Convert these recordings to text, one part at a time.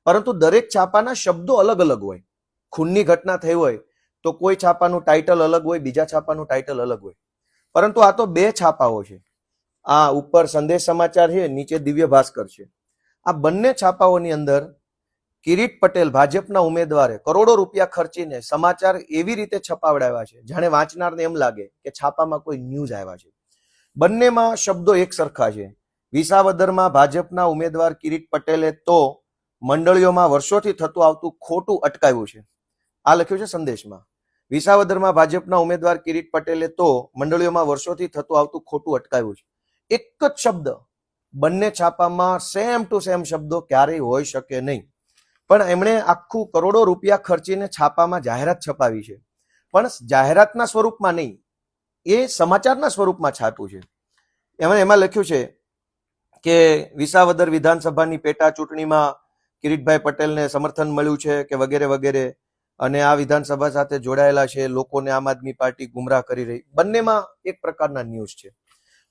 પરંતુ દરેક છાપાના શબ્દો અલગ અલગ હોય. ખૂનની ઘટના થઈ હોય તો કોઈ છાપાનું ટાઇટલ અલગ હોય, બીજા છાપાનું ટાઇટલ અલગ હોય. પરંતુ આ તો બે છાપાઓ છે. આ ઉપર સંદેશ સમાચાર છે, નીચે દિવ્ય ભાસ્કર છે. આ બંને છાપાઓની અંદર કિરીટ પટેલ ભાજપના ઉમેદવારે કરોડો રૂપિયા ખર્ચીને સમાચાર એવી રીતે છપાવડાવ્યા છે જાણે વાંચનારને એમ લાગે કે છાપામાં કોઈ ન્યૂઝ આવ્યા છે. બંનેમાં શબ્દો એક સરખા છે. વિસાવદરમાં ભાજપના ઉમેદવાર કિરીટ પટેલે તો મંડળીઓમાં વર્ષોથી થતું આવતું ખોટું અટકાવ્યું છે. આ લખ્યું છે સંદેશમાં. વિસાવદરમાં ભાજપના ઉમેદવાર કિરીટ પટેલે તો મંડળીઓમાં વર્ષોથી થતું આવતું ખોટું અટકાવ્યું છે. એક જ શબ્દ બંને છાપામાં સેમ ટુ સેમ શબ્દો ક્યારેય હોઈ શકે નહીં. પણ એમણે આખું કરોડો રૂપિયા ખર્ચીને છાપામાં જાહેરાત છપાવી છે, પણ જાહેરાતના સ્વરૂપમાં નહીં, એ સમાચારના સ્વરૂપમાં છાપ્યું છે. એમાં લખ્યું છે કે વિસાવદર વિધાનસભાની પેટા ચૂંટણીમાં કિરીટભાઈ પટેલને સમર્થન મળ્યું છે કે વગેરે વગેરે, અને આ વિધાનસભા સાથે જોડાયેલા છે, લોકોને આમ આદમી પાર્ટી ગુમરાહ કરી રહી. બંનેમાં એક પ્રકારના ન્યૂઝ છે.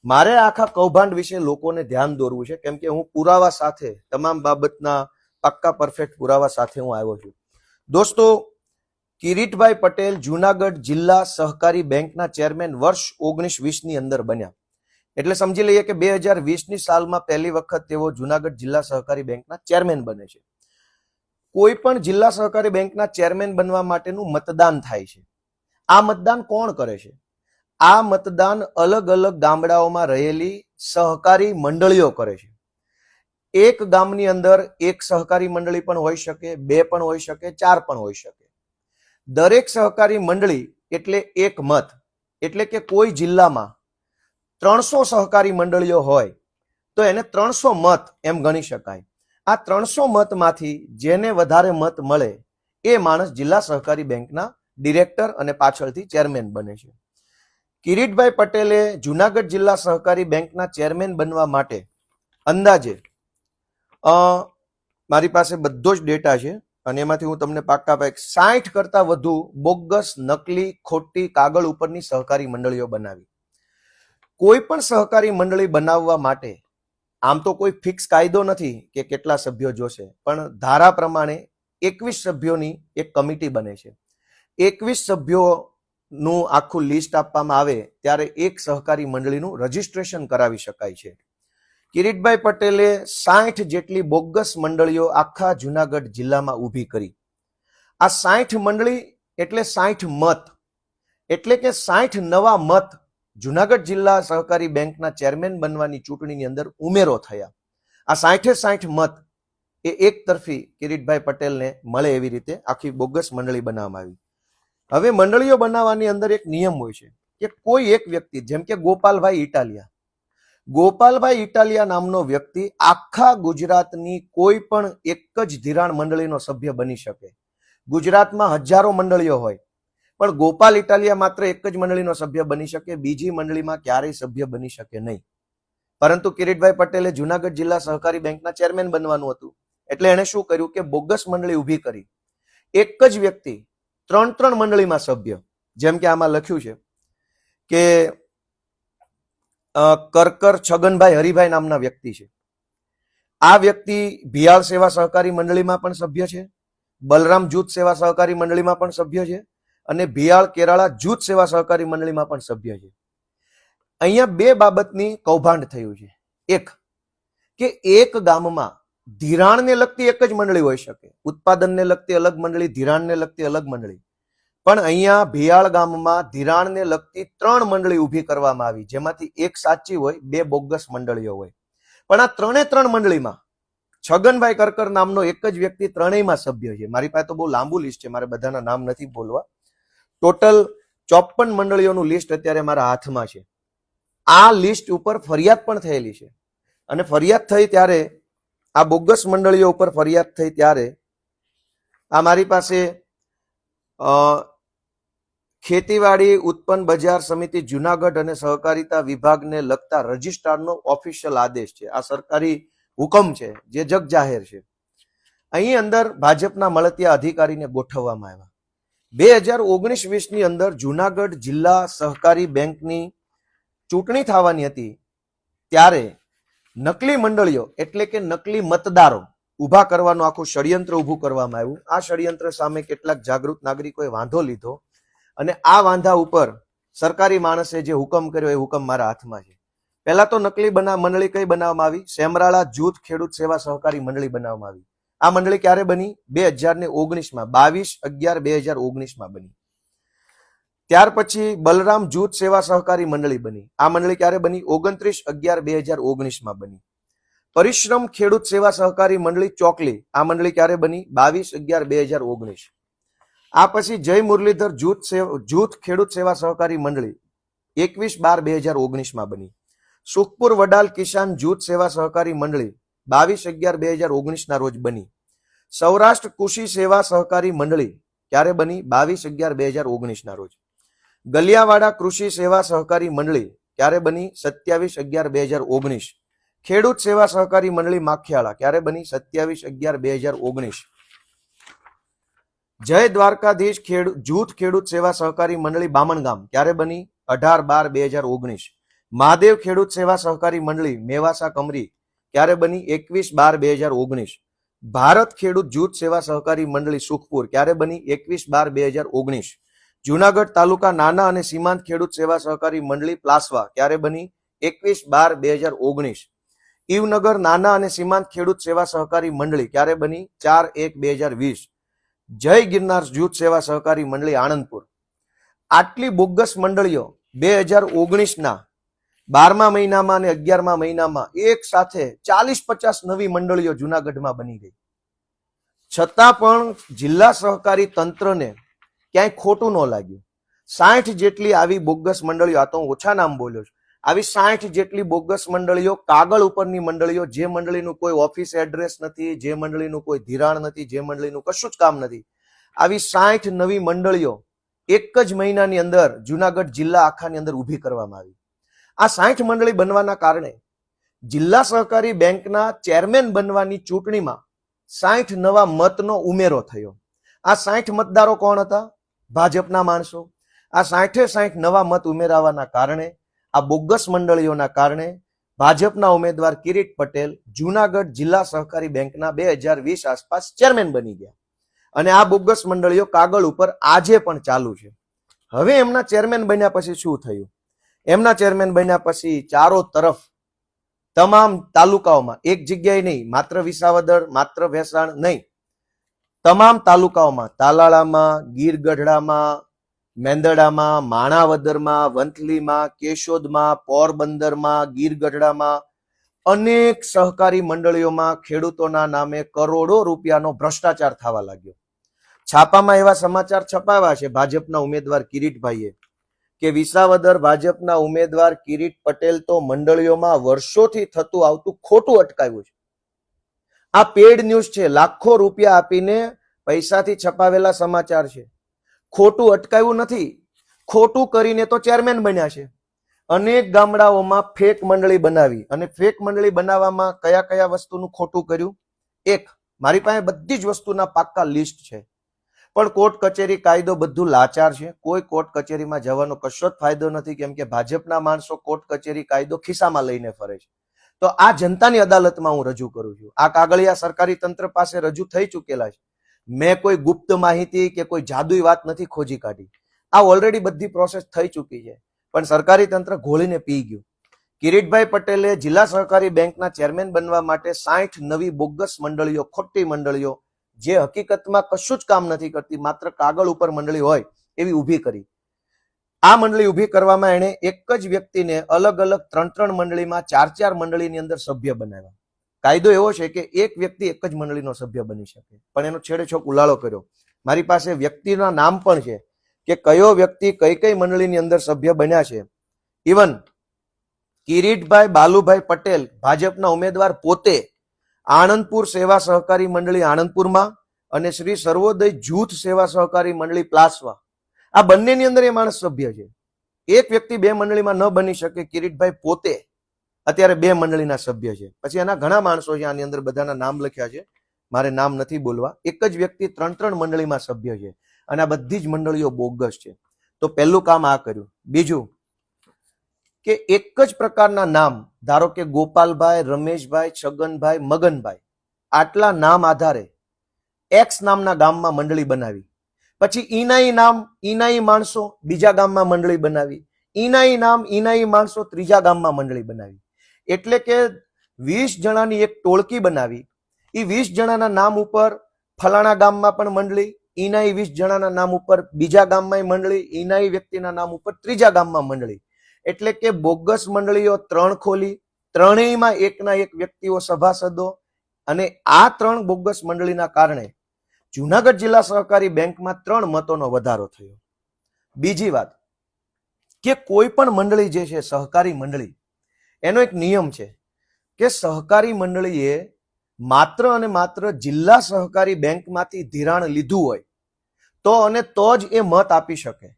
મારે આખા કૌભાંડ વિશે લોકોને ધ્યાન દોરવું છે, કેમ કે હું પુરાવા સાથે, તમામ બાબતના પાક્કા પરફેક્ટ પુરાવા સાથે હું આવ્યો છું. દોસ્તો, કિરીટભાઈ પટેલ જુનાગઢ જિલ્લા સહકારી બેંકના ચેરમેન વર્ષ 1920 ની અંદર બન્યા. એટલે સમજી લઈએ કે 2020ની સાલમાં પહેલી વખત તેઓ જુનાગઢ જિલ્લા સહકારી બેંકના ચેરમેન બને છે. કોઈ પણ જિલ્લા સહકારી બેંકના ચેરમેન બનવા માટેનું મતદાન થાય છે. આ મતદાન કોણ કરે છે? આ મતદાન અલગ અલગ ગામડાઓમાં રહેલી સહકારી મંડળીઓ કરે છે. એક ગામની અંદર એક સહકારી મંડળી પણ હોઈ શકે, બે પણ હોઈ શકે, ચાર પણ હોઈ શકે. દરેક સહકારી મંડળી એટલે એક મત. એટલે કે કોઈ જિલ્લામાં 300 સહકારી મંડળીઓ હોય તો એને 300 મત એમ ગણી શકાય. આ 300 મતમાંથી જેને વધારે મત મળે એ માણસ જિલ્લા સહકારી બેંકના ડિરેક્ટર અને પાછળથી ચેરમેન બને છે. કિરીટભાઈ પટેલે જુનાગઢ જિલ્લા સહકારી બેંકના ચેરમેન બનવા માટે અંદાજે મારી પાસે બધો જ ડેટા છે અને એમાંથી હું તમને પાક્કા 60 કરતા વધુ બોગસ, નકલી, ખોટી કાગળ ઉપરની સહકારી મંડળીઓ બનાવી. કોઈ પણ સહકારી મંડળી બનાવવા માટે આમ તો કોઈ ફિક્સ કાયદો નથી કે કેટલા સભ્યો જોશે, પણ ધારા પ્રમાણે 21 સભ્યોની એક કમિટી બને છે. 21 સભ્યોનું આખું લિસ્ટ આપવામાં આવે ત્યારે એક સહકારી મંડળીનું રજીસ્ટ્રેશન કરાવી શકાય છે. કિરીટભાઈ પટેલે 60 જેટલી બોગસ મંડળીઓ આખા જુનાગઢ જિલ્લામાં ઊભી કરી. આ 60 મંડળી એટલે 60 મત, એટલે કે 60 નવા મત જુનાગઢ જિલ્લા સહકારી બેંકના ચેરમેન બનવાની ચૂંટણીની અંદર ઉમેરો થયા. આ 60 મત એ એક તરફી કિરીટભાઈ પટેલને મળે એવી રીતે આખી બોગસ મંડળી બનાવવામાં આવી. હવે મંડળીઓ બનાવવાની અંદર એક નિયમ હોય છે કે કોઈ એક વ્યક્તિ, જેમ કે ગોપાલભાઈ ઇટાલિયા નામનો વ્યક્તિ આખા ગુજરાતની કોઈ પણ એક જ ધિરાણ મંડળીનો સભ્ય બની શકે. ગુજરાતમાં હજારો મંડળીઓ હોય, પણ ગોપાલ ઇટાલિયા માત્ર એક જ મંડળીનો સભ્ય બની શકે, બીજી મંડળીમાં ક્યારેય સભ્ય બની શકે નહીં. પરંતુ કિરીટભાઈ પટેલે જુનાગઢ જિલ્લા સહકારી બેંકના ચેરમેન બનવાનું હતું, એટલે એણે શું કર્યું કે બોગસ મંડળી ઊભી કરી. એક જ વ્યક્તિ 3 મંડળીમાં સભ્ય, જેમ કે આમાં લખ્યું છે કે કરકર છગનભાઈ હરિભાઈ નામના વ્યક્તિ છે. આ વ્યક્તિ ભિયાળ સેવા સહકારી મંડળીમાં પણ સભ્ય છે, બલરામ જૂથ સેવા સહકારી મંડળીમાં પણ સભ્ય છે, અને ભિયાળ કેરાળા જૂથ સેવા સહકારી મંડળીમાં પણ સભ્ય છે. અહીંયા બે બાબતની કૌભાંડ થયું છે. એક કે એક ગામમાં ધિરાણને લગતી એક જ મંડળી હોઈ શકે, ઉત્પાદનને લગતી અલગ મંડળી, ધિરાણને લગતી અલગ મંડળી. પણ અહીંયા ભિયાળ ગામમાં ધિરાણને લગતી 3 મંડળી ઊભી કરવામાં આવી, જેમાંથી એક સાચી હોય, 2 બોગસ મંડળીઓ હોય. પણ આ 3 મંડળીમાં છગનભાઈ કરકર નામનો એક જ વ્યક્તિ ત્રણેયમાં સભ્ય છે. મારી પાસે તો બહુ લાંબુ લિસ્ટ છે, મારે બધાના નામ નથી બોલવા. ટોટલ 54 મંડળીઓનું લિસ્ટ અત્યારે મારા હાથમાં છે. આ લિસ્ટ ઉપર ફરિયાદ પણ થયેલી છે, અને ફરિયાદ થઈ ત્યારે, આ બોગસ મંડળીઓ ઉપર ફરિયાદ થઈ ત્યારે આ મારી પાસે ખેતીવાડી ઉત્પન્ન બજાર સમિતિ જુનાગઢ અને સહકારિતા વિભાગને લગતા રજિસ્ટ્રારનો ઓફિશિયલ આદેશ છે. આ સરકારી હુકમ છે જે જગ જાહેર છે. અહીં અંદર ભાજપના મળતિયા અધિકારીને ગોઠવવામાં આવ્યા. 2019-20ની અંદર જુનાગઢ જિલ્લા સહકારી બેંકની ચૂંટણી થવાની હતી ત્યારે નકલી મંડળીઓ એટલે કે નકલી મતદારો ઊભા કરવાનું આખું ષડયંત્ર ઊભું કરવામાં આવ્યું. આ ષડયંત્ર સામે કેટલાક જાગૃત નાગરિકોએ વાંધો લીધો અને આ વાંધા ઉપર સરકારી માણસે જે હુકમ કર્યો એ હુકમ મારા હાથમાં છે. પહેલા તો નકલી મંડળી કઈ બનાવવામાં આવી? સેમરાળા જૂથ ખેડૂત સેવા સહકારી મંડળી બનાવવામાં આવી. આ મંડળી ક્યારે બની? 2019માં, 22/11/2019માં બની. ત્યાર પછી બલરામ જૂથ સેવા સહકારી મંડળી બની. આ મંડળી ક્યારે બની? 29/11/2019માં બની. પરિશ્રમ ખેડૂત સેવા સહકારી મંડળી ચોકલી, આ મંડળી ક્યારે બની? 22/11/2019. આ પછી જય મુરલીધર જૂથ ખેડૂત સેવા સહકારી મંડળી 21/12/2019માં બની. સુખપુર વડાલ કિસાન જૂથ સેવા સહકારી મંડળી 22/11/2019 ના રોજ બની. સૌરાષ્ટ્ર કૃષિ સેવા સહકારી મંડળી ક્યારે બની? 22/11/2019 ના રોજ. ગલિયાવાડા કૃષિ સેવા સહકારી મંડળી ક્યારે બની? 27/11/2019. ખેડૂત સેવા સહકારી મંડળી માખિયાળા ક્યારે બની? 27/11/2019. જય દ્વારકાધીશ જૂથ ખેડૂત સેવા સહકારી મંડળી બામણગામ ક્યારે બની? 18/12/2019. મહાદેવ ખેડૂત સેવા સહકારી મંડળી મેવાસા કમરી ક્યારે બની? 21/12/2019. ભારત ખેડૂત જૂથ સેવા સહકારી મંડળી સુખપુર ક્યારે બની? 21/12/2019. જુનાગઢ તાલુકા નાના અને સીમાંત ખેડૂત સેવા સહકારી મંડળી પ્લાસવા ક્યારે બની? 21/12/2019. ઈવનગર નાના અને સીમાંત ખેડૂત સેવા સહકારી મંડળી ક્યારે બની? 4/1/2020. જય ગિરનાર જૂથ સેવા સહકારી મંડળી આણંદપુર. આટલી બોગસ મંડળીઓ 2019ના 12મા મહિનામાં અને 11મા મહિનામાં એક સાથે 40-50 નવી મંડળીઓ જુનાગઢમાં બની ગઈ. છતાં પણ જિલ્લા સહકારી તંત્રને ક્યાંય ખોટું ન લાગ્યું. 60 જેટલી આવી બોગસ મંડળીઓ, આ તો હું ઓછા નામ બોલ્યો છું, આવી 60 જેટલી બોગસ મંડળીઓ, કાગળ ઉપરની મંડળીઓ, જે મંડળીનું કોઈ ઓફિસ એડ્રેસ નથી, જે મંડળીનું કોઈ ધિરાણ નથી, જે મંડળીનું કશું જ કામ નથી, આવી 60 નવી મંડળીઓ એક જ મહિનાની અંદર જુનાગઢ જિલ્લા આખાની અંદર ઊભી કરવામાં આવી. આ 60 મંડળી બનવાના કારણે જિલ્લા સહકારી બેંકના ચેરમેન બનવાની ચૂંટણીમાં 60 નવા મતનો ઉમેરો થયો. આ 60 મતદારો કોણ હતા? ભાજપના માણસો. આ 60 નવા મત ઉમેરાવાના કારણે, આ બોગસ મંડળીઓના કારણે ભાજપના ઉમેદવાર કિરીટ પટેલ જુનાગઢ જિલ્લા સહકારી બેંકના 2020 આસપાસ ચેરમેન બની ગયા. અને આ બોગસ મંડળીઓ કાગળ ઉપર આજે પણ ચાલુ છે. હવે એમના ચેરમેન બન્યા પછી શું થયું? એમના ચેરમેન બન્યા પછી ચારો તરફ તમામ તાલુકાઓમાં, એક જગ્યાએ નહીં, માત્ર વિસાવદર, માત્ર ભેસાણ નહીં, તમામ તાલુકાઓમાં, તાલાળામાં, ગીર ગઢડામાં, મેંદડામાં, માણાવદરમાં, વંથલીમાં, કેશોદમાં, પોરબંદરમાં, ગીર ગઢડામાં અનેક સહકારી મંડળીઓમાં ખેડૂતોના નામે કરોડો રૂપિયાનો ભ્રષ્ટાચાર થવા લાગ્યો. છાપામાં એવા સમાચાર છપાવ્યા છે ભાજપના ઉમેદવાર કિરીટભાઈએ કે વિસાવદર ભાજપના ઉમેદવાર કિરીટ પટેલ તો મંડળીઓમાં વર્ષોથી થતું આવતું ખોટું અટકાવ્યું છે. આ પેડ ન્યૂઝ છે, લાખો રૂપિયા આપીને પૈસાથી છપાવેલા સમાચાર છે. ખોટું અટકાવ્યું નથી, ખોટું કરીને તો ચેરમેન બન્યા છે. અનેક ગામડાઓમાં ફેક મંડળી બનાવી, અને ફેક મંડળી બનાવવામાં કયા કયા વસ્તુનું ખોટું કર્યું? એક, મારી પાસે બધી જ વસ્તુના પાક્કા લિસ્ટ છે, પણ કોર્ટ કચેરી કાયદો બધું લાચાર છે. કોઈ કોર્ટ કચેરીમાં જવાનો કશો જ ફાયદો નથી, કેમ કે ભાજપના માણસો કોર્ટ કચેરી કાયદો ખિસ્સામાં લઈને ફરે છે. તો આ જનતાની અદાલતમાં હું રજૂ કરું છું. આ કાગળિયા સરકારી તંત્ર પાસે રજૂ થઈ ચૂકેલા છે. મેં કોઈ ગુપ્ત માહિતી કે કોઈ જાદુઈ વાત નથી ખોજી કાઢી. આ ઓલરેડી બધી પ્રોસેસ થઈ ચૂકી છે, પણ સરકારી તંત્ર ઘોળીને પી ગયું. કિરીટભાઈ પટેલે જિલ્લા સહકારી બેંકના ચેરમેન બનવા માટે 60 નવી બોગસ મંડળીઓ, ખોટી મંડળીઓ, જે હકીકતમાં કશું જ કામ નથી કરતી, માત્ર કાગળ ઉપર મંડળી હોય એવી ઊભી કરી. આ મંડળી ઊભી કરવામાં એણે એક જ વ્યક્તિને અલગ અલગ 3 મંડળીમાં 4 મંડળીની અંદર સભ્ય બનાવ્યા. કાયદો એવો છે કે એક વ્યક્તિ એક જ મંડળીનો સભ્ય બની શકે, પણ એનો છેડેછોક ઉલાળો કર્યો. મારી પાસે વ્યક્તિના નામ પણ છે કે કયો વ્યક્તિ કઈ કઈ મંડળીની અંદર સભ્ય બન્યા છે. ઇવન કિરીટભાઈ બાલુભાઈ પટેલ ભાજપના ઉમેદવાર પોતે આણંદપુર સેવા સહકારી મંડળી આણંદપુરમાં અને શ્રી સર્વોદય જૂથ સેવા સહકારી મંડળી પ્લાસવા, આ બંનેની અંદર એ માણસ સભ્ય છે. એક વ્યક્તિ 2 મંડળીમાં ન બની શકે. કિરીટભાઈ પોતે અત્યારે 2 મંડળીના સભ્ય છે. પછી એના ઘણા માણસો છે, આની અંદર બધાના નામ લખ્યા છે, મારે નામ નથી બોલવા. એક જ વ્યક્તિ 3 મંડળીમાં સભ્ય છે, અને આ બધી જ મંડળીઓ બોગસ છે. તો પહેલું કામ આ કર્યું. બીજું કે એક જ પ્રકારના નામ, ધારો કે ગોપાલભાઈ, રમેશભાઈ, છગનભાઈ, મગનભાઈ, આટલા નામ આધારે એક્સ નામના ગામમાં મંડળી બનાવી, પછી ઈનાઈ માણસો બીજા ગામમાં મંડળી બનાવી, ઈનાઈ માણસો ત્રીજા ગામમાં મંડળી બનાવી. એટલે કે 20 જણાની એક ટોળકી બનાવી. એ 20 જણાના નામ ઉપર ફલાણા ગામમાં પણ મંડળી, ઈનાઈ 20 જણાના નામ ઉપર બીજા ગામમાં મંડળી, ઈનાઈ વ્યક્તિના નામ ઉપર ત્રીજા ગામમાં મંડળી. એટલે કે બોગસ મંડળીઓ 3 ખોલી, ત્રણેયમાં એકના એક વ્યક્તિઓ સભાસદો, અને આ 3 બોગસ મંડળીના કારણે જુનાગઢ જિલ્લા સહકારી બેંકમાં 3 મતોનો વધારો થયો. બીજી વાત કે કોઈ પણ મંડળી જે છે સહકારી મંડળી, એનો એક નિયમ છે કે સહકારી મંડળીએ માત્ર અને માત્ર જિલ્લા સહકારી બેંકમાંથી ધિરાણ લીધું હોય તો જ એ મત આપી શકે.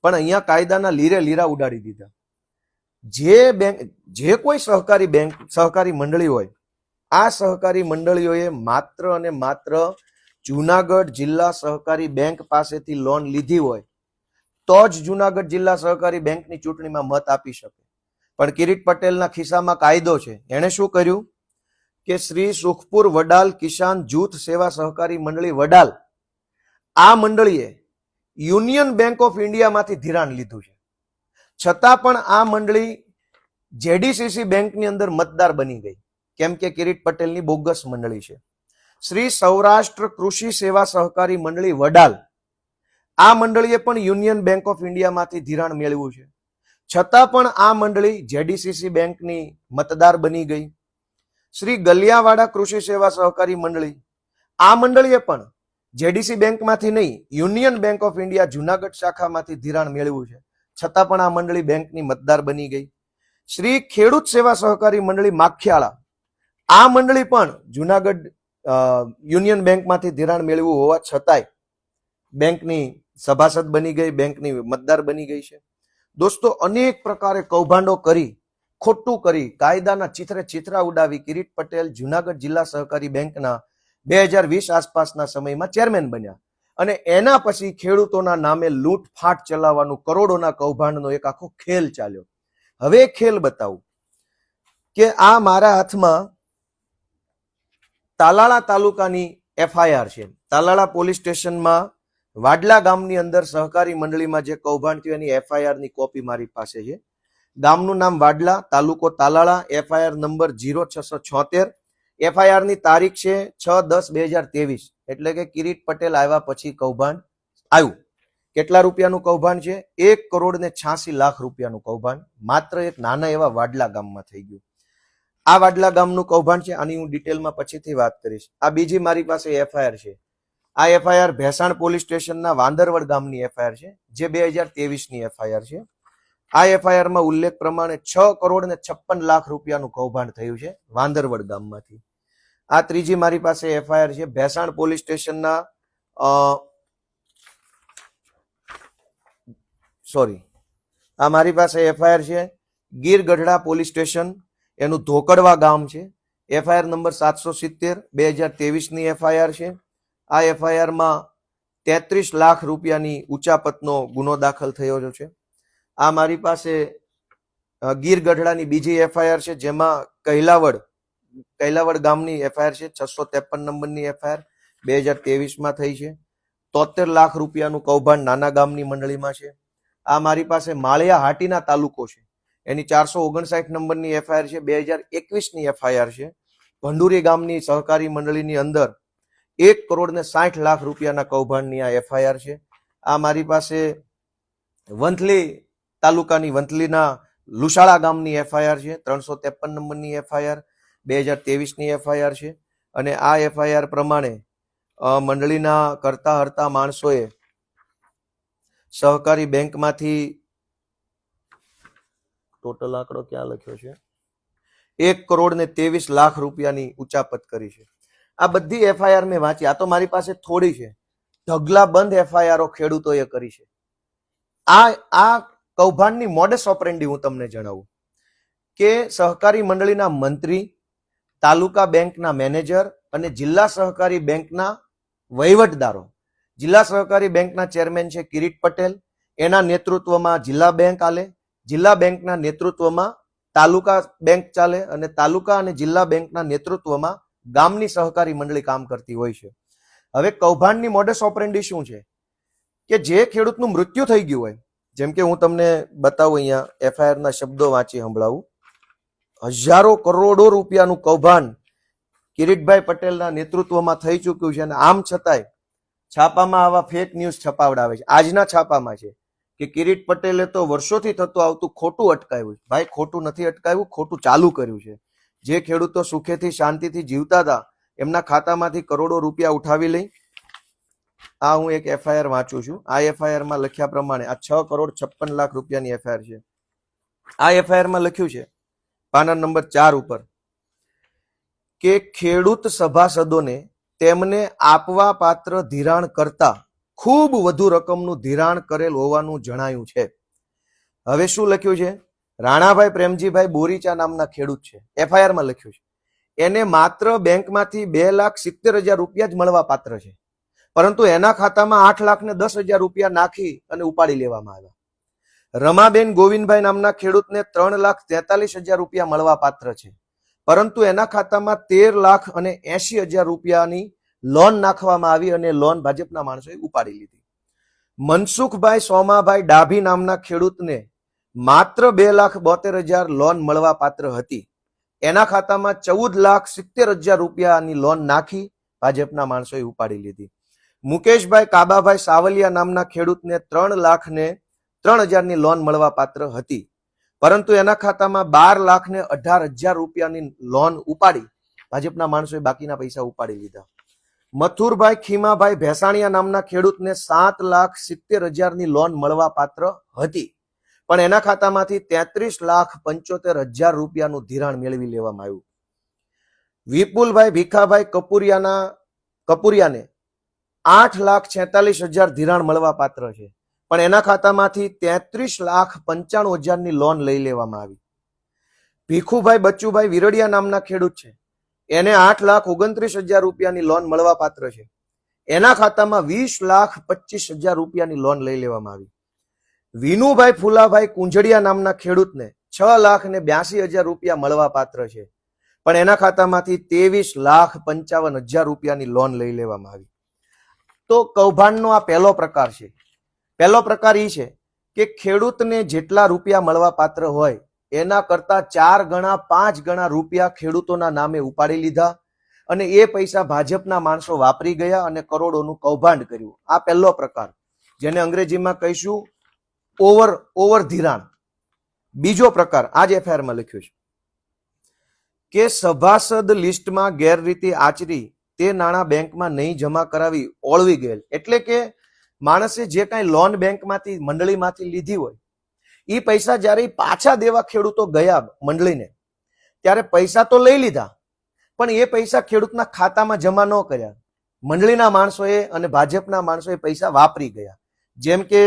પણ અહીંયા કાયદાના લીરે લીરા ઉડાડી દીધા. જે કોઈ સહકારી મંડળી હોય, આ સહકારી મંડળીઓએ માત્ર અને માત્ર જુનાગઢ જિલ્લા સહકારી બેંક પાસેથી લોન લીધી હોય તો જ જુનાગઢ જિલ્લા સહકારી બેંકની ચૂંટણીમાં મત આપી શકે. પણ કિરીટ પટેલના ખિસ્સામાં કાયદો છે. એણે શું કર્યું કે શ્રી સુખપુર વડાલ કિસાન જૂથ સેવા સહકારી મંડળી વડાલ, આ મંડળીએ યુનિયન બેંક ઓફ ઇન્ડિયામાંથી ધિરાણ લીધું છે. છતાં પણ આ મંડળી જેડીસીસી બેંકની અંદર મતદાર બની ગઈ, કેમ કે કિરીટ પટેલની બોગસ મંડળી છે. શ્રી સૌરાષ્ટ્ર કૃષિ સેવા સહકારી મંડળી વડાલ, આ મંડળીએ પણ યુનિયન બેંક ઓફ ઇન્ડિયામાંથી ધિરાણ મેળવ્યું છે. છતાં પણ આ મંડળી જેડીસીસી બેંકની મતદાર બની ગઈ. શ્રી ગલિયાવાડા કૃષિ સેવા સહકારી મંડળી, આ મંડળીએ પણ જેડીસી બેંકમાંથી નહીં, union bank of India Junagadh શાખામાંથી ધિરાણ મેળવ્યું છે. છતાં પણ આ મંડળી બેંકની મતદાર બની ગઈ. શ્રી ખેડૂત સેવા સહકારી મંડળી માખિયાળા, આ મંડળી પણ જુનાગઢ યુનિયન બેંકમાંથી ધિરાણ મેળવ્યું હોવા છતાંય બેંકની સભાસદ બની ગઈ, બેંકની મતદાર બની ગઈ છે. દોસ્તો, અનેક પ્રકારે કૌભાંડો કરી, ખોટું કરી, કાયદાના ચિત્રા ઉડાવી કિરીટ પટેલ જુનાગઢ જિલ્લા સહકારી બેંકના 2020 આસપાસના સમયમાં ચેરમેન બન્યા. અને એના પછી ખેડૂતોના નામે લૂંટફાટ ચલાવવાનું કરોડોના કૌભાંડનો એક આખો ખેલ ચાલ્યો. હવે ખેલ બતાવું કે આ મારા હાથમાં તાલાળા તાલુકાની FIR છે. તાલાળા પોલીસ સ્ટેશનમાં વાડલા ગામની અંદર સહકારી મંડળીમાં જે કૌભાંડ થયું એની FIR ની કોપી મારી પાસે છે. ગામનું નામ વાડલા, તાલુકો તાલાળા, FIR નંબર 0676. FIR ની તારીખ છે 6/10/2023. એટલે કે કિરીટ પટેલ આવ્યા પછી કૌભાંડ આવ્યું. કેટલા રૂપિયાનું કૌભાંડ છે? 1,86,00,000 રૂપિયાનું કૌભાંડ માત્ર એક નાના એવા વાડલા ગામમાં થઈ ગયું. આ વાડલા ગામનું કૌભાંડ છે. આની હું ડિટેલમાં પછીથી વાત કરીશ. આ બીજી મારી પાસે FIR છે. આ FIR ભેસાણ પોલીસ સ્ટેશનના વાંદરવડ ગામની FIR છે, જે 2023ની FIR છે. આ FIR માં ઉલ્લેખ પ્રમાણે 6,56,00,000 રૂપિયાનું કૌભાંડ થયું છે વાંદરવડ ગામમાંથી. આ ત્રીજી મારી પાસે FIR છે ભેસાણ પોલીસ સ્ટેશનના આ મારી પાસે FIR છે ગીર ગઢડા પોલીસ સ્ટેશન, એનું ધોકડવા ગામ છે. FIR નંબર 770 2023ની FIR છે. આ FIR માં 33 લાખ રૂપિયાની ઉચાપતનો ગુનો દાખલ થયો છે. આ મારી પાસે ગીર ગઢડાની બીજી FIR છે, જેમાં કૈલાવડ ગામની FIR છે. 653 નંબરની FIR 2023માં થઈ છે. 73 લાખ રૂપિયાનું કૌભાંડ નાના ગામની મંડળીમાં છે. આ મારી પાસે માળિયા હાટીના તાલુકો છે, એની 459 નંબરની FIR છે. 2021ની FIR છે. ભંડુરી ગામની સહકારી મંડળીની અંદર 1,60,00,000 રૂપિયાના કૌભાંડની આ FIR છે. આ મારી પાસે વંથલી તાલુકાની વંથલીના લુસાળા ગામની FIR છે. 353 નંબરની FIR 2023ની FIR છે. અને આ FIR પ્રમાણે મંડળીના કરતા હરતા માણસોએ સહકારી બેંકમાંથી ટોટલ આંકડો ક્યાં લખ્યો છે 1,23,00,000 રૂપિયાની ઉચાપત કરી છે. આ બધી FIR મેં વાંચી. આ તો મારી પાસે થોડી છે. ઢગલાબંધ FIR ખેડૂતોએ કરી છે. આ કૌભાંડની મોડસ ઓપરેન્ડી હું તમને જણાવું કે સહકારી મંડળીના મંત્રી, તાલુકા બેંકના મેનેજર અને જિલ્લા સહકારી બેંકના વહીવટદારો, જિલ્લા સહકારી બેંકના ચેરમેન છે કિરીટ પટેલ, એના નેતૃત્વમાં જિલ્લા બેંક ચાલે, જિલ્લા બેંકના નેતૃત્વમાં તાલુકા બેંક ચાલે અને તાલુકા અને જિલ્લા બેંકના નેતૃત્વમાં ગામની સહકારી મંડળી કામ કરતી હોય છે. હવે કૌભાંડની મોડસ ઓપરેન્ડી શું છે કે જે ખેડૂતનું મૃત્યુ થઈ ગયું હોય, જેમ કે હું તમને બતાવું, અહીંયા એફઆઈઆર ના શબ્દો વાંચી સંભળાવું. હજારો કરોડો રૂપિયાનું કૌભાંડ કિરીટભાઈ પટેલના નેતૃત્વમાં થઈ ચૂક્યું છે અને આમ છતાંય છાપામાં આવા ફેક ન્યૂઝ છપાવડાવે છે. આજના છાપામાં છે કે કિરીટ પટેલે તો વર્ષોથી થતું આવતું ખોટું અટકાવ્યું. ભાઈ, ખોટું નથી અટકાવ્યું, ખોટું ચાલુ કર્યું છે. જે ખેડૂતો સુખેથી શાંતિથી જીવતા હતા એમના ખાતામાંથી કરોડો રૂપિયા ઉઠાવી લઈ. આ હું એક એફઆઈઆર વાંચું છું. આ એફઆઈઆર માં લખ્યા પ્રમાણે આ 6,56,00,000 રૂપિયાની એફઆઈઆર છે. આ એફઆઈઆર માં લખ્યું છે પાના નંબર 4 ઉપર કે ખેડૂત સભાસદોને તેમને આપવા પાત્ર ધિરાણ કરતા ખૂબ વધુ રકમનું ધિરાણ કરેલ હોવાનું જણાયું છે. હવે શું લખ્યું છે? રાણાભાઈ પ્રેમજીભાઈ બોરીચા નામના ખેડૂત છે, એફઆઈઆર માં લખ્યું છે, એને માત્ર બેંકમાંથી 2,70,000 રૂપિયા જ મળવા પાત્ર છે, પરંતુ એના ખાતામાં 8,10,000 રૂપિયા નાખી અને ઉપાડી લેવામાં આવ્યા. રમાબેન ગોવિંદભાઈ નામના ખેડૂતને 3,43,000 રૂપિયા મળવા પાત્ર છે, પરંતુ એના ખાતામાં 13,80,000 રૂપિયાની લોન નાખવામાં આવી અને લોન ભાજપના માણસોએ ઉપાડી લીધી. મનસુખભાઈ સોમાભાઈ ડાભી નામના ખેડૂતને માત્ર 2,72,000 લોન મળવા પાત્ર હતી. એના ખાતામાં 14,70,000 રૂપિયાની લોન નાખી ભાજપના માણસોએ ઉપાડી લીધી. મુકેશભાઈ કાબાભાઈ સાવલિયા નામના ખેડૂતને 3,03,000 ની લોન મળવા પાત્ર હતી, પરંતુ એના ખાતામાં 12,18,000 રૂપિયાની લોન ઉપાડી ભાજપના માણસોએ બાકીના પૈસા ઉપાડી લીધા. મથુરભાઈ ખીમાભાઈ ભેસાણીયા નામના ખેડૂતને 7,70,000 ની લોન મળવા પાત્ર હતી, પણ એના ખાતામાંથી 33,75,000 રૂપિયાનું ધિરાણ મેળવી લેવામાં આવ્યું. વિપુલભાઈ ભીખાભાઈ કપુરિયાને 8,46,000 ધિરાણ મળવા પાત્ર છે, પણ એના ખાતામાંથી 33,95,000 ની લોન લઈ લેવામાં આવી. ભીખુભાઈ બચ્ચુભાઈ વિરડિયા નામના ખેડૂત છે, એને 8,29,000 રૂપિયાની લોન મળવા પાત્ર છે, એના ખાતામાં 20,25,000 રૂપિયાની લોન લઈ લેવામાં આવી. વિનુભાઈ ફુલાભાઈ કુંજડિયા નામના ખેડૂતને 6,82,000 રૂપિયા મળવા પાત્ર છે, પણ એના ખાતામાંથી 23,55,000 રૂપિયાની લોન લઈ લેવામાં આવી. તો કૌભાંડનો આ પહેલો પ્રકાર છે. પહેલો પ્રકાર એ છે કે ખેડૂતને જેટલા રૂપિયા મળવા પાત્ર હોય એના કરતા 4 ગણા 5 ગણા રૂપિયા ખેડૂતોના નામે ઉપાડી લીધા અને એ પૈસા ભાજપના માણસો વાપરી ગયા અને કરોડોનું કૌભાંડ કર્યું. આ પહેલો પ્રકાર, જેને અંગ્રેજીમાં કહીશું ઓવર ધિરાણ. બીજો પ્રકાર આજ એફઆઈઆરમાં લખ્યું છે કે સભાસદ લિસ્ટમાં ગેરરીતિ આચરી તે નાણાં બેંકમાં નહીં જમા કરાવી ઓળવી ગયેલ. એટલે કે માણસે જે કાંઈ લોન બેંકમાંથી મંડળીમાંથી લીધી હોય એ પૈસા જ્યારે પાછા દેવા ખેડૂતો ગયા મંડળીને ત્યારે પૈસા તો લઈ લીધા, પણ એ પૈસા ખેડૂતના ખાતામાં જમા ન કર્યા. મંડળીના માણસોએ અને ભાજપના માણસોએ પૈસા વાપરી ગયા. જેમ કે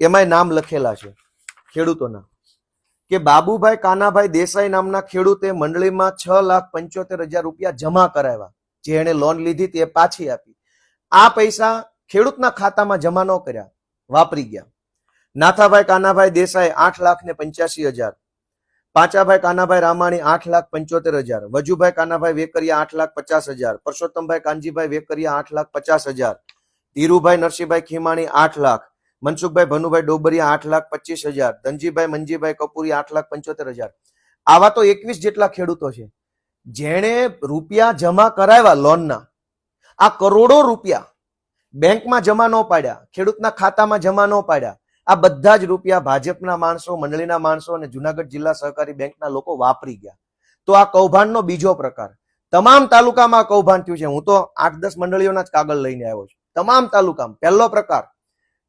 એમાંય નામ લખેલા છે ખેડૂતોના કે બાબુભાઈ કાનાભાઈ દેસાઈ નામના ખેડૂતે મંડળીમાં 6,75,000 રૂપિયા જમા કરાવ્યા, જે એને લોન લીધી તે પાછી આપી. આ પૈસા ખેડૂતના ખાતામાં જમા ન કર્યા, વાપરી ગયા. નાથાભાઈ કાનાભાઈ દેસાઈ 8,85,000, પાંચાભાઈ કાનાભાઈ રામાણી 8,75,000, વજુભાઈ કાનાભાઈ વેકરિયા 8,50,000, પરસોત્તમભાઈ કાનજીભાઈ વેકરિયા 8,50,000, ધીરુભાઈ નરસિંહભાઈ ખીમાણી 8 લાખ, મનસુખભાઈ ભનુભાઈ ડોબરિયા 8,25,000, ધનજીભાઈ મંજીભાઈ કપૂરિયા 8,75,000. આવા તો 21 જેટલા ખેડૂતો છે જેણે રૂપિયા જમા કરાવ્યા લોનના. આ કરોડો રૂપિયા બેંકમાં જમા ન પાડ્યા, ખેડૂતના ખાતામાં જમા ન પાડ્યા. આ બધા જ રૂપિયા ભાજપના માણસો, મંડળીના માણસો અને જુનાગઢ જિલ્લા સહકારી બેંકના લોકો વાપરી ગયા. તો આ કૌભાંડનો બીજો પ્રકાર. તમામ તાલુકામાં કૌભાંડ થયું છે. હું તો 8-10 મંડળીઓના જ કાગળ લઈને આવ્યો છું. તમામ તાલુકામાં પહેલો પ્રકાર,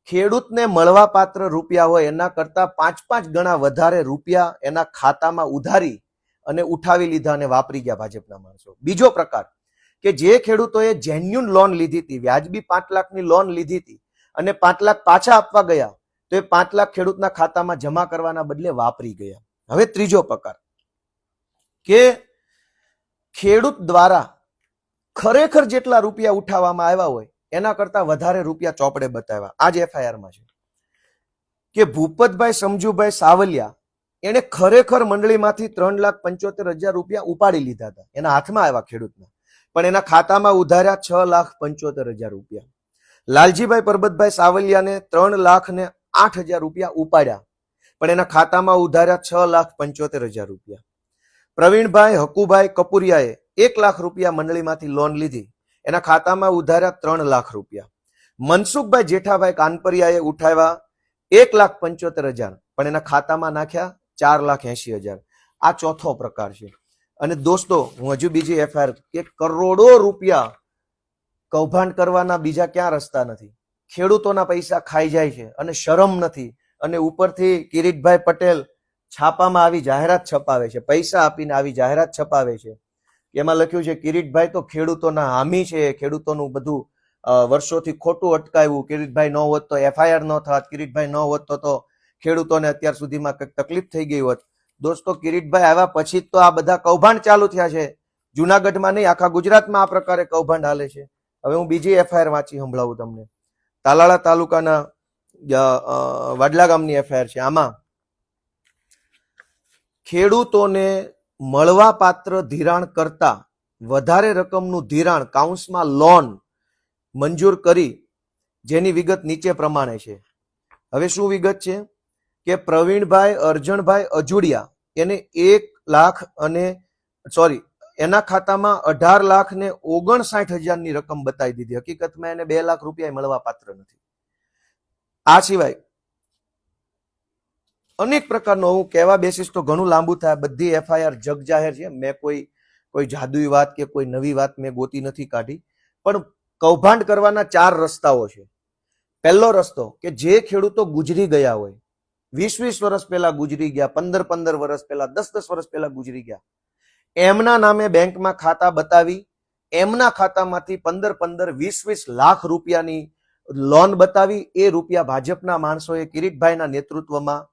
ખેડૂતને મળવા પાત્ર રૂપિયા હોય એના કરતા 5-5 ગણા વધારે રૂપિયા એના ખાતામાં ઉધારી અને ઉઠાવી લીધા અને વાપરી ગયા ભાજપના માણસો. બીજો પ્રકાર કે જે ખેડૂતોએ જેન્યુન લોન લીધી હતી, વ્યાજબી 5 લાખની લોન લીધી હતી અને 5 લાખ પાછા આપવા ગયા તો એ 5 લાખ ખેડૂતના ખાતામાં જમા કરવાના બદલે વાપરી ગયા. હવે ત્રીજો પ્રકાર કે ખેડૂત દ્વારા ખરેખર જેટલા રૂપિયા ઉઠાવવામાં આવ્યા હોય એના કરતા વધારે રૂપિયા ચોપડે બતાવ્યા. આ જ એફઆઈઆરમાં છે કે ભૂપતભાઈ સમજુભાઈ સાવલિયા એને ખરેખર મંડળીમાંથી 3,75,000 રૂપિયા ઉપાડી લીધા હતા, એના હાથમાં આવ્યા ખેડૂતના, પણ એના ખાતામાં ઉધાર્યા 6,75,000 રૂપિયા. લાલજીભાઈ પરબતભાઈ સાવલિયાને 3,08,000 રૂપિયા ઉપાડ્યા, પણ એના ખાતામાં ઉધાર્યા 6,75,000 રૂપિયા. પ્રવીણભાઈ હકુભાઈ કપુરિયાએ 1 લાખ રૂપિયા મંડળીમાંથી લોન લીધી, એના ખાતામાં ઉધાર્યા 3 લાખ રૂપિયા. મનસુખભાઈ જેઠાભાઈ કાનપરિયાએ ઉઠાવ્યા 1,75,000, પણ એના ખાતામાં નાખ્યા 4,80,000. આ ચોથો પ્રકાર છે. અને દોસ્તો, હું હજુ બીજી એફઆઈઆર કે કરોડો રૂપિયા કૌભાંડ કરવાના બીજા ક્યાં રસ્તા નથી. ખેડૂતોના પૈસા ખાઈ જાય છે અને શરમ નથી. અને ઉપરથી કિરીટભાઈ પટેલ છાપામાં આવી જાહેરાત છપાવે છે, પૈસા આપીને આવી જાહેરાત છપાવે છે. એમાં લખ્યું છે કિરીટભાઈ તો ખેડૂતોના હામી છે, ખેડૂતોનું બધું વર્ષોથી ખોટું અટકાવ્યું, કિરીટભાઈ ન હોત તો એફઆઈઆર ન થાત, કિરીટભાઈ ન હોત તો ખેડૂતોને અત્યાર સુધીમાં કંઈક તકલીફ થઈ ગઈ હોત. દોસ્તો, કિરીટભાઈ આવ્યા પછી તો આ બધા કૌભાંડ ચાલુ થયા છે. જુનાગઢમાં નહીં, આખા ગુજરાતમાં આ પ્રકારે કૌભાંડ હાલે છે. હવે હું બીજી એફઆઈઆર વાંચી સંભળાવું તમને. તાલાળા તાલુકાના વાડલા ગામની એફઆઈઆર છે. આમાં ખેડૂતોને મળવાપાત્ર ધિરાણ કરતા વધારે રકમનું ધિરાણ કાઉન્સમાં લોન મંજૂર કરી, જેની વિગત નીચે પ્રમાણે છે. હવે શું વિગત છે કે પ્રવીણભાઈ અરજણભાઈ અજુડિયા એને 1 લાખ અને એના ખાતામાં 18,59,000 ની રકમ બતાવી દીધી. હકીકતમાં એને 2 લાખ રૂપિયા મળવા પાત્ર નથી. આ સિવાય અનેક પ્રકારનો, હું કહેવા બેસીશ તો ઘણું લાંબુ થાય. બધી એફઆઈઆર જગ જાહેર છે. મેં કોઈ જાદુઈ વાત કે કોઈ નવી વાત મેં ગોતી નથી કાઢી. પણ કૌભાંડ કરવાના 4 રસ્તાઓ છે. પહેલો રસ્તો કે જે ખેડૂતો ગુજરી ગયા હોય, 20-20 વર્ષ પહેલા ગુજરી ગયા, 15-15 વર્ષ પહેલા, 10-10 વર્ષ પહેલા ગુજરી ગયા, એમના નામે બેંકમાં ખાતા બતાવી, એમના ખાતામાંથી 15-15, 20-20 લાખ રૂપિયાની લોન બતાવી, એ રૂપિયા ભાજપના માણસોએ કિરીટભાઈના નેતૃત્વમાં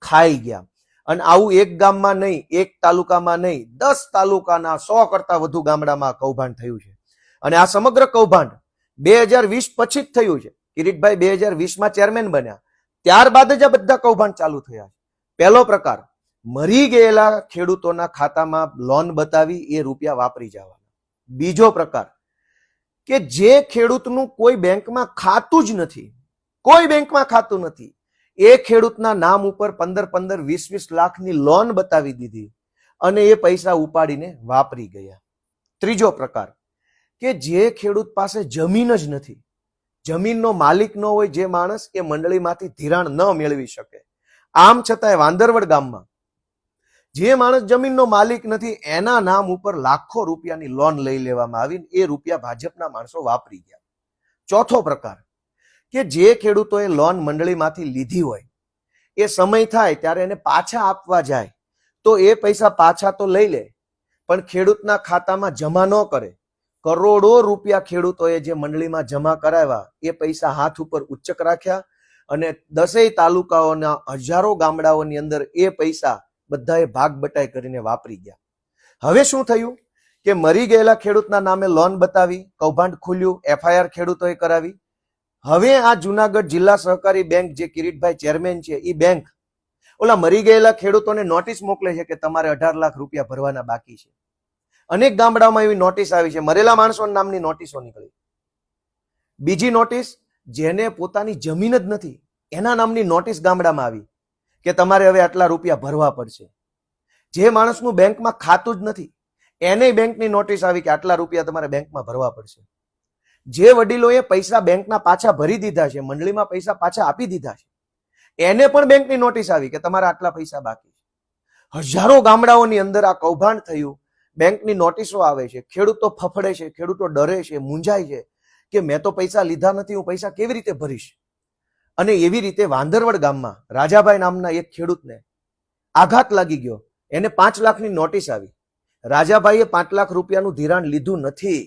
ખાઈ ગયા. અને આવું એક ગામમાં નહીં, એક તાલુકામાં નહીં, 10 તાલુકાના 100 કરતા વધુ ગામડામાં કૌભાંડ થયું છે. અને આ સમગ્ર કૌભાંડ 2020 પછી જ થયું છે. કિરીટભાઈ 2020માં ચેરમેન બન્યા, ત્યારબાદ જ આ બધા કૌભાંડ ચાલુ થયા છે. પહેલો પ્રકાર, મરી ગયેલા ખેડૂતોના ખાતામાં લોન બતાવી એ રૂપિયા વાપરી જવાના. બીજો પ્રકાર કે જે ખેડૂતનું કોઈ બેંકમાં ખાતું જ નથી, કોઈ બેંકમાં ખાતું નથી, એ ખેડૂતના નામ ઉપર 15-15, 20-20 લાખની લોન બતાવી દીધી અને એ પૈસા ઉપાડીને વાપરી ગયા. ત્રીજો પ્રકાર કે જે ખેડૂત પાસે જમીન જ નથી, જમીનનો માલિક ન હોય, જે માણસ એ મંડળીમાંથી ધિરાણ ન મેળવી શકે, આમ છતાંય વાંદરવડ ગામમાં જે માણસ જમીનનો માલિક નથી, એના નામ ઉપર લાખો રૂપિયાની લોન લઈ લેવામાં આવી, એ રૂપિયા ભાજપના માણસો વાપરી ગયા. ચોથો પ્રકાર કે જે ખેડૂતોએ લોન મંડળીમાંથી લીધી હોય, એ સમય થાય ત્યારે એને પાછા આપવા જાય તો એ પૈસા પાછા તો લઈ લે, પણ ખેડૂતના ખાતામાં જમા ન કરે. કરોડો રૂપિયા ખેડૂતોએ જે મંડળીમાં જમા કરાવ્યા, એ પૈસા હાથ ઉપર ઉચ્ચક રાખ્યા અને 10 તાલુકાઓના હજારો ગામડાઓની અંદર એ પૈસા બધાએ ભાગ બટાઈ કરીને વાપરી ગયા. હવે શું થયું કે મરી ગયેલા ખેડૂતના નામે લોન બતાવી, કૌભાંડ ખુલ્યું, એફઆઈઆર ખેડૂતોએ કરાવી. હવે આ જુનાગઢ જિલ્લા સહકારી બેંક, જે કિરીટભાઈ ચેરમેન છે, એ બેંક ઓલા મરી ગયેલા ખેડૂતોને નોટિસ મોકલે છે કે તમારે 18 લાખ રૂપિયા ભરવાના બાકી છે. અનેક ગામડામાં એવી નોટિસ આવી છે, મરેલા માણસો નામની નોટિસો નીકળી. બીજી નોટિસ, જેને પોતાની જમીન જ નથી એના નામની નોટિસ ગામડામાં આવી કે તમારે હવે આટલા રૂપિયા ભરવા પડશે. જે માણસનું બેંકમાં ખાતું જ નથી એને બેંકની નોટિસ આવી કે આટલા રૂપિયા તમારે બેંકમાં ભરવા પડશે. જે વડીલોએ પૈસા બેંકના પાછા ભરી દીધા છે, મંડળીમાં પૈસા પાછા આપી દીધા છે, એને પણ બેંકની નોટિસ આવી કે તમારા આટલા પૈસા બાકી છે. હજારો ગામડાઓની અંદર આ કૌભાંડ થયું. બેંકની નોટિસો આવે છે, ખેડૂતો ફફડે છે, ખેડૂતો ડરે છે, મૂંઝાય છે કે મેં તો પૈસા લીધા નથી, હું પૈસા કેવી રીતે ભરીશ. અને એવી રીતે વાંદરવડ ગામમાં રાજાભાઈ નામના એક ખેડૂતને આઘાત લાગી ગયો. એને 5 લાખની નોટિસ આવી. રાજાભાઈએ 5 લાખ રૂપિયાનું ધિરાણ લીધું નથી,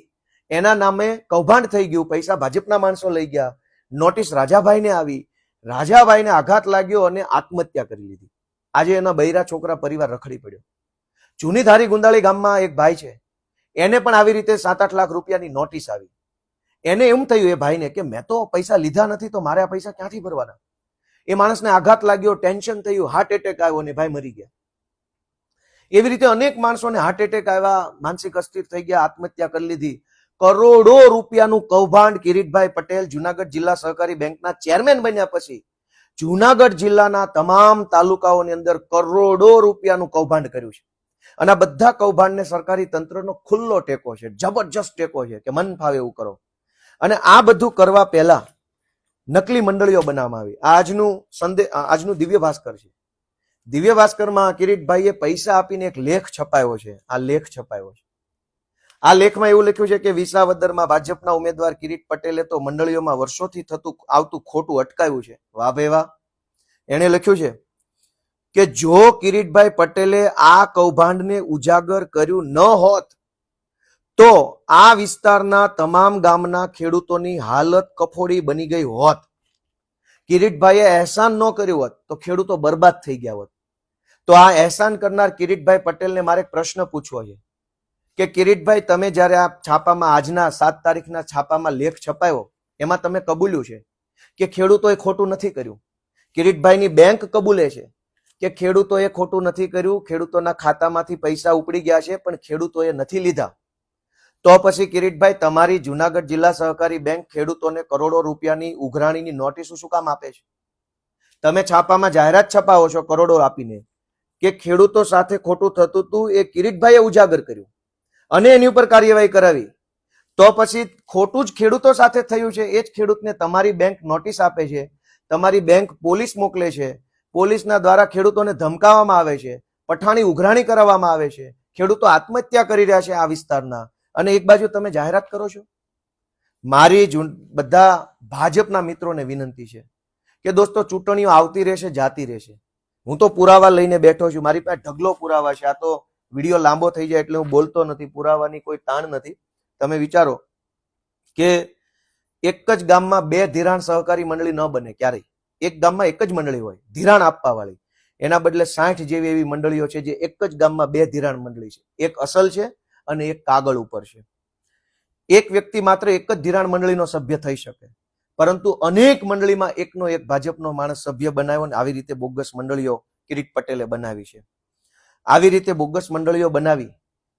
એના નામે કૌભાંડ થઈ ગયું, પૈસા ભાજપના માણસો લઈ ગયા. નોટિસ રાજાભાઈને આવી, રાજાભાઈને આઘાત લાગ્યો અને આત્મહત્યા કરી લીધી. આજે એના બૈરા છોકરા પરિવાર રખડી પડ્યો. જૂની ધારી ગુંદાળી ગામમાં એક ભાઈ છે, એને પણ આવી રીતે 7-8 લાખ રૂપિયાની નોટિસ આવી. એને એમ થયું એ ભાઈને કે મેં તો પૈસા લીધા નથી તો મારે આ પૈસા ક્યાંથી ભરવાના. એ માણસને આઘાત લાગ્યો, ટેન્શન થયું, હાર્ટ એટેક આવ્યો અને ભાઈ મરી ગયા. એવી રીતે અનેક માણસોને હાર્ટ એટેક આવ્યા, માનસિક અસ્થિર થઈ ગયા, આત્મહત્યા કરી લીધી. કરોડો રૂપિયાનું કૌભાંડ કિરીટભાઈ પટેલ જુનાગઢ જિલ્લા સહકારી બેંકના ચેરમેન બન્યા પછી જુનાગઢ જિલ્લાના તમામ તાલુકાઓની અંદર કરોડો રૂપિયાનું કૌભાંડ કર્યું છે. અને આ બધા કૌભાંડને સરકારી તંત્રનો ખુલ્લો ટેકો છે, જબરજસ્ત ટેકો છે કે મન ફાવે એવું કરો. અને આ બધું કરવા પહેલા નકલી મંડળીઓ બનાવવામાં આવી. આજનું દિવ્ય ભાસ્કર છે. દિવ્ય ભાસ્કરમાં કિરીટભાઈએ પૈસા આપીને એક લેખ છપાયો છે. આ લેખમાં એવું લખ્યું છે કે વિસાવદરમાં ભાજપના ઉમેદવાર કિરીટ પટેલે તો મંડળીઓમાં વર્ષોથી થતું આવતું ખોટું અટકાવ્યું છે. વાહ ભાઈ વાહ. એણે લખ્યું છે કે જો કિરીટભાઈ પટેલે આ કૌભાંડને ઉજાગર કર્યું ન હોત તો આ વિસ્તારના તમામ ગામના ખેડૂતોની હાલત કફોડી બની ગઈ હોત. કિરીટભાઈએ અહેસાન ન કર્યું હોત તો ખેડૂતો બરબાદ થઈ ગયા હોત. તો આ અહેસાન કરનાર કિરીટભાઈ પટેલને મારે એક પ્રશ્ન પૂછવો છે કે કિરીટભાઈ, તમે જ્યારે આ છાપામાં આજના 7 તારીખના છાપામાં લેખ છપાયો એમાં તમે કબૂલ્યું છે કે ખેડૂતોએ ખોટું નથી કર્યું. કિરીટભાઈની બેંક કબૂલે છે કે ખેડૂતોએ ખોટું નથી કર્યું, ખેડૂતોના ખાતામાંથી પૈસા ઉપડી ગયા છે પણ ખેડૂતોએ નથી લીધા. તો પછી કિરીટભાઈ, તમારી જુનાગઢ જિલ્લા સહકારી બેંક ખેડૂતોને કરોડો રૂપિયાની ઉઘરાણીની નોટિસો શું કામ આપે છે? તમે છાપામાં જાહેરાત છપાવો છો કરોડો આપીને કે ખેડૂતો સાથે ખોટું થતું હતું, એ કિરીટભાઈએ ઉજાગર કર્યું અને એની ઉપર કાર્યવાહી કરાવી. તો પછી ખોટું જ ખેડૂતો સાથે થયું છે, એ જ ખેડૂતને તમારી બેંક નોટિસ આપે છે, તમારી બેંક પોલીસ મોકલે છે, પોલીસના દ્વારા ખેડૂતોને ધમકાવવામાં આવે છે, પઠાણી ઉઘરાણી કરાવવામાં આવે છે, ખેડૂતો આત્મહત્યા કરી રહ્યા છે આ વિસ્તારના, અને એક બાજુ તમે જાહેરાત કરો છો. મારી બધા ભાજપના મિત્રોને વિનંતી છે કે દોસ્તો, ચૂંટણીઓ આવતી રહેશે, જાતી રહેશે. હું તો પુરાવા લઈને બેઠો છું, મારી પાસે ઢગલો પુરાવા છે. આ તો વિડીયો લાંબો થઈ જાય એટલે હું બોલતો નથી, પુરાવાની કોઈ તાણ નથી. તમે વિચારો કે એક જ ગામમાં 2 ધિરાણ સહકારી મંડળી ન બને ક્યારેય. એક ગામમાં એક જ મંડળી હોય ધિરાણ આપવા વાળી, એના બદલે 60 જેવી એવી મંડળીઓ છે જે એક જ ગામમાં 2 ધિરાણ મંડળી છે. એક અસલ છે અને એક કાગળ ઉપર છે. એક વ્યક્તિ માત્ર એક જ ધિરાણ મંડળીનો સભ્ય થઈ શકે, પરંતુ અનેક મંડળીમાં એકનો એક ભાજપનો માણસ સભ્ય બનાવ્યો અને આવી રીતે બોગસ મંડળીઓ કિરીટ પટેલે બનાવી છે. આવી રીતે બોગસ મંડળીઓ બનાવી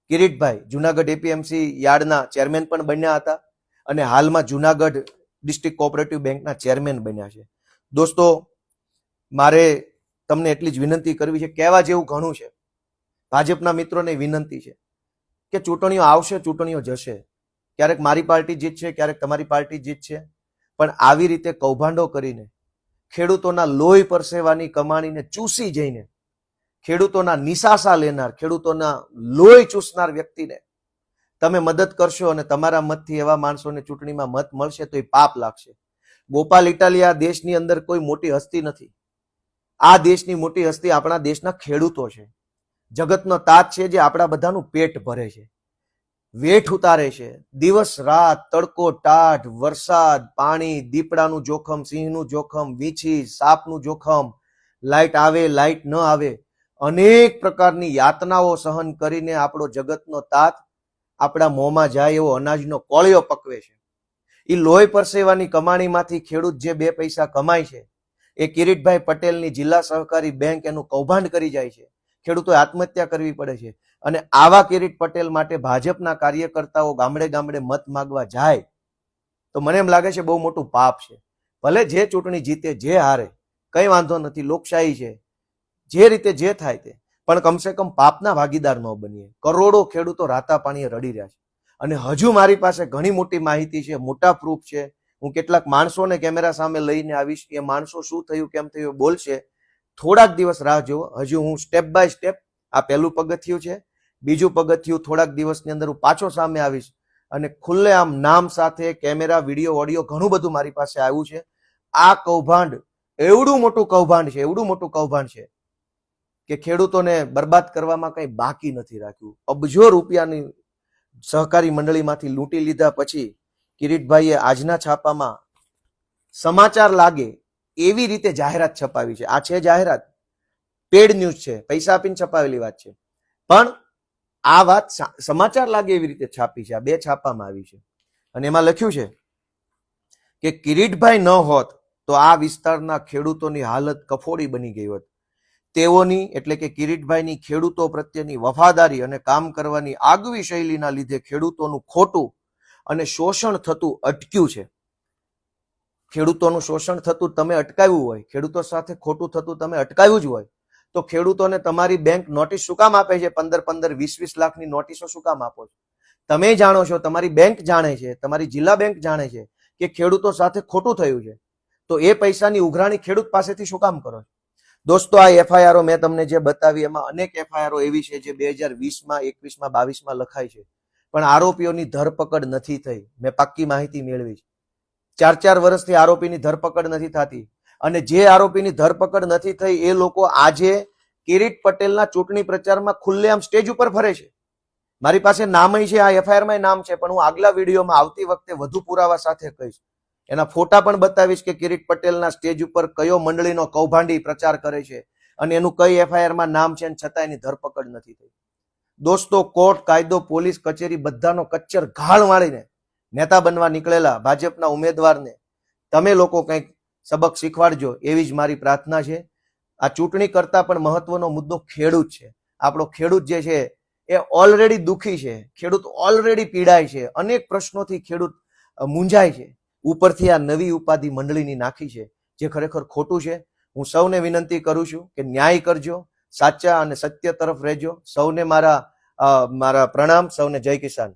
કિરીટભાઈ જુનાગઢ એપીએમસી યાર્ડના ચેરમેન પણ બન્યા હતા અને હાલમાં જુનાગઢ ડિસ્ટ્રિક્ટ કોઓપરેટિવ બેંકના ચેરમેન બન્યા છે. દોસ્તો, મારે તમને એટલી જ વિનંતી કરવી છે, કહેવા જેવું ઘણું છે. ભાજપના મિત્રોને વિનંતી છે કે ચૂંટણીઓ આવશે, ચૂંટણીઓ જશે, ક્યારેક મારી પાર્ટી જીતશે, ક્યારેક તમારી પાર્ટી જીતશે, પણ આવી રીતે કૌભાંડો કરીને ખેડૂતોના લોહી પરસેવાની કમાણીને ચૂસી જઈને ખેડૂતોના નિશાસા લેનાર, ખેડૂતોના લોહી ચૂસનાર વ્યક્તિને તમે મદદ કરશો અને તમારા મતથી એવા માણસોને ચૂંટણીમાં મત મળશે તો એ પાપ લાગશે. ગોપાલ ઇટાલિયા દેશની અંદર કોઈ મોટી હસ્તી નથી. આ દેશની મોટી હસ્તી આપણા દેશના ખેડૂતો છે. જગતનો તાત છે જે આપણા બધાનું પેટ ભરે છે, વેઠ ઉતારે છે, દિવસ રાત, તડકો ટાઢ, વરસાદ, પાણી, દીપડાનું જોખમ, સિંહનું જોખમ, વીંછી, સાપનું જોખમ, લાઈટ આવે, લાઈટ ન આવે, અનેક પ્રકારની યાતનાઓ સહન કરીને આપણો જગતનો તાત આપણા મોંમાં જાય એવો અનાજનો કોળિયો પકવે છે. એ લોહી પરસેવાની કમાણીમાંથી ખેડૂત જે 2 પૈસા કમાય છે એ કિરીટભાઈ પટેલની જિલ્લા સહકારી બેંક એનું કૌભાંડ કરી જાય છે. ખેડૂતોએ આત્મહત્યા કરવી પડે છે. અને આવા કિરીટ પટેલ માટે ભાજપના કાર્યકર્તાઓ ગામડે ગામડે મત માંગવા જાય તો મને એમ લાગે છે બહુ મોટું પાપ છે. ભલે જે ચૂંટણી જીતે, જે હારે, કઈ વાંધો નથી, લોકશાહી છે, જે રીતે જે થાય તે, પણ કમસે કમ પાપના ભાગીદાર ન બનીએ. કરોડો ખેડૂતો રાતા પાણીએ રડી રહ્યા છે. અને હજુ મારી પાસે ઘણી મોટી માહિતી છે, મોટા પ્રૂફ છે. હું કેટલાક માણસોને કેમેરા સામે લઈને આવીશ, એ માણસો શું થયું, કેમ થયું બોલશે. થોડાક દિવસ રાહ જુઓ. હજુ હું સ્ટેપ બાય સ્ટેપ, આ પહેલું પગથિયું છે, બીજું પગથિયું થોડાક દિવસની અંદર હું પાછો સામે આવીશ અને ખુલ્લેઆમ નામ સાથે કેમેરા, વિડીયો, ઓડિયો ઘણું બધું મારી પાસે આવ્યું છે. આ કૌભાંડ એવડું મોટું કૌભાંડ છે, એવડું મોટું કૌભાંડ છે કે ખેડૂતોને બરબાદ કરવામાં કંઈ બાકી નથી રાખ્યું. અબજો રૂપિયાની સહકારી મંડળીમાંથી લૂંટી લીધા પછી કિરીટભાઈએ આજના છાપામાં સમાચાર લાગે એવી રીતે જાહેરાત છપાવી છે. આ છે જાહેરાત, પેડ ન્યૂઝ છે, પૈસા આપીને છપાવેલી વાત છે, પણ આ વાત સમાચાર લાગે એવી રીતે છાપી છે. આ 2 છાપામાં આવી છે અને એમાં લખ્યું છે કે કિરીટભાઈ ન હોત તો આ વિસ્તારના ખેડૂતોની હાલત કફોડી બની ગઈ હોત. તેઓની એટલે કે કિરીટભાઈની ખેડૂતો પ્રત્યેની વફાદારી અને કામ કરવાની આગવી શૈલીના લીધે ખેડૂતોનું ખોટું અને શોષણ થતું અટક્યું છે. ખેડૂતોનું શોષણ થતું તમે અટકાવ્યું હોય, ખેડૂતો સાથે ખોટું થતું તમે અટકાવ્યું જ હોય, તો ખેડૂતોને તમારી બેંક નોટિસ શું કામ આપે છે? 15-15, 20-20 લાખની નોટિસો શું કામ આપો છો? તમે જાણો છો, તમારી બેંક જાણે છે, તમારી જિલ્લા બેંક જાણે છે કે ખેડૂતો સાથે ખોટું થયું છે, તો એ પૈસાની ઉઘરાણી ખેડૂત પાસેથી શું કામ કરો છો? દોસ્તો, આ એફઆઈઆરો મેં તમને જે બતાવી એમાં અનેક એફઆઈઆરો એવી છે જે 2020માં, 21માં, 22માં લખાય છે, પણ આરોપીઓની ધરપકડ નથી થઈ. મેં પાક્કી માહિતી મેળવી છે. 4-4 વર્ષથી આરોપીની ધરપકડ નથી થતી, અને જે આરોપીની ધરપકડ નથી થઈ એ લોકો આજે કિરીટ પટેલના ચૂંટણી પ્રચારમાં ખુલ્લેઆમ સ્ટેજ ઉપર ફરે છે. મારી પાસે નામય છે, આ એફઆઈઆરમાં નામ છે, પણ હું આગલા વિડીયોમાં આવતી વખતે વધુ પુરાવા સાથે કહીશ. એના ફોટા પણ બતાવીશ કે કિરીટ પટેલના સ્ટેજ ઉપર કયો મંડળીનો કૌભાંડી પ્રચાર કરે છે અને એનું કઈ એફઆઈઆરમાં નામ છે, છતાં એની ધરપકડ નથી થઈ. દોસ્તો, કોર્ટ, કાયદો, પોલીસ કચેરી બધાનો કચ્ચર ઘાળ વાળીને નેતા બનવા નીકળેલા ભાજપના ઉમેદવારને તમે લોકો કંઈક સબક શીખવાડજો, એવી જ મારી પ્રાર્થના છે. આ ચૂંટણી કરતા પણ મહત્વનો મુદ્દો ખેડૂત છે. આપણો ખેડૂત જે છે એ ઓલરેડી દુઃખી છે, ખેડૂત ઓલરેડી પીડાય છે, અનેક પ્રશ્નોથી ખેડૂત મૂંઝાય છે. ઉપરથી આ નવી ઉપાધિ મંડળીની નાખી છે, જે ખરેખર ખોટું છે. હું સૌને વિનંતી કરું છું કે ન્યાય કરજો, સાચા અને સત્ય તરફ રહેજો. સૌને મારા પ્રણામ, સૌને જય કિસાન.